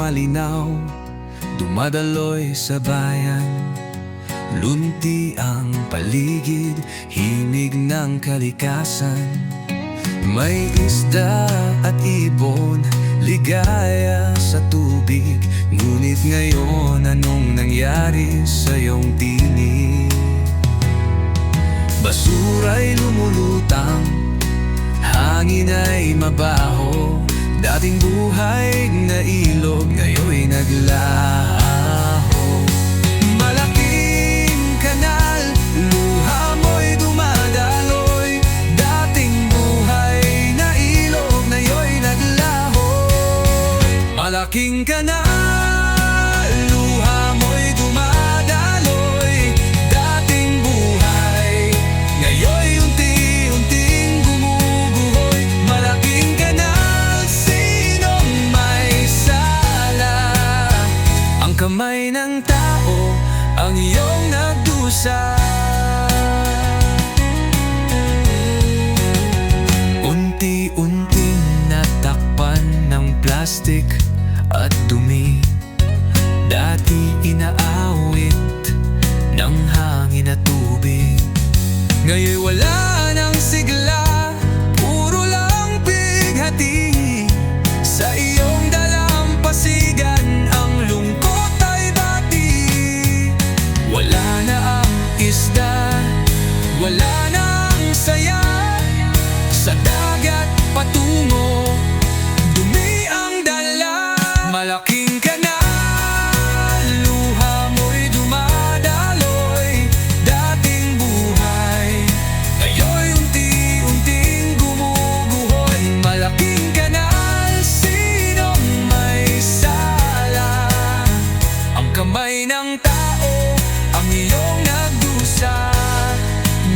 malinaw, dumadaloy sa bayan. Lunti ang paligid, himig ng kalikasan. May isda at ibon, ligaya sa tubig. Ngunit ngayon, anong nangyari sa iyong tinig? Basura'y lumulutang, hangin ay mabaho. Dating buhay na ilog, ngayon'y naglaho. Malaking kanal, luha mo'y dumadaloy. Dating buhay na ilog, ngayon'y naglaho. Malaking kanal, luha mo'y dumadaloy. Dating buhay, ngayon'y unti-unting gumuguhoy. Malaking kanal, sinong may sala? Ang kamay ng tao, ang iyong nagdusa. Unti-unting natakpan ng plastik at dumi. Dati inaawit ng hangin at tubig, ngayon wala nang sigla, puro lang bighati. Sa iyong dalampasigan, ang lungkot ay bati. Wala na ang isda, wala na ang saya. Sa dagat patungo, dumi ang dala. Malaking kanal, luha mo'y dumadaloy. Dating buhay, ngayon'y unti-unting gumuguhoy. Malaking kanal, sinong may sala? Ang kamay ng tao, ang iyong nagdusa.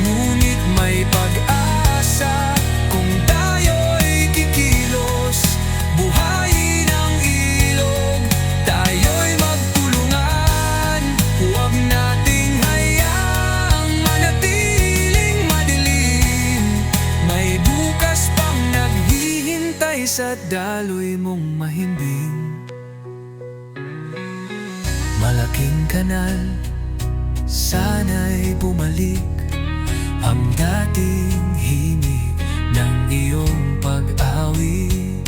Ngunit may pag-asa kung tayo'y kikilos. Buhayin ang ilog, tayo'y magtulungan. Huwag nating hayaang manatiling madilim. May bukas pang naghihintay sa daloy mong mahimbing. Malaking kanal, sana'y bumalik ang dating himig ng iyong pag-awit.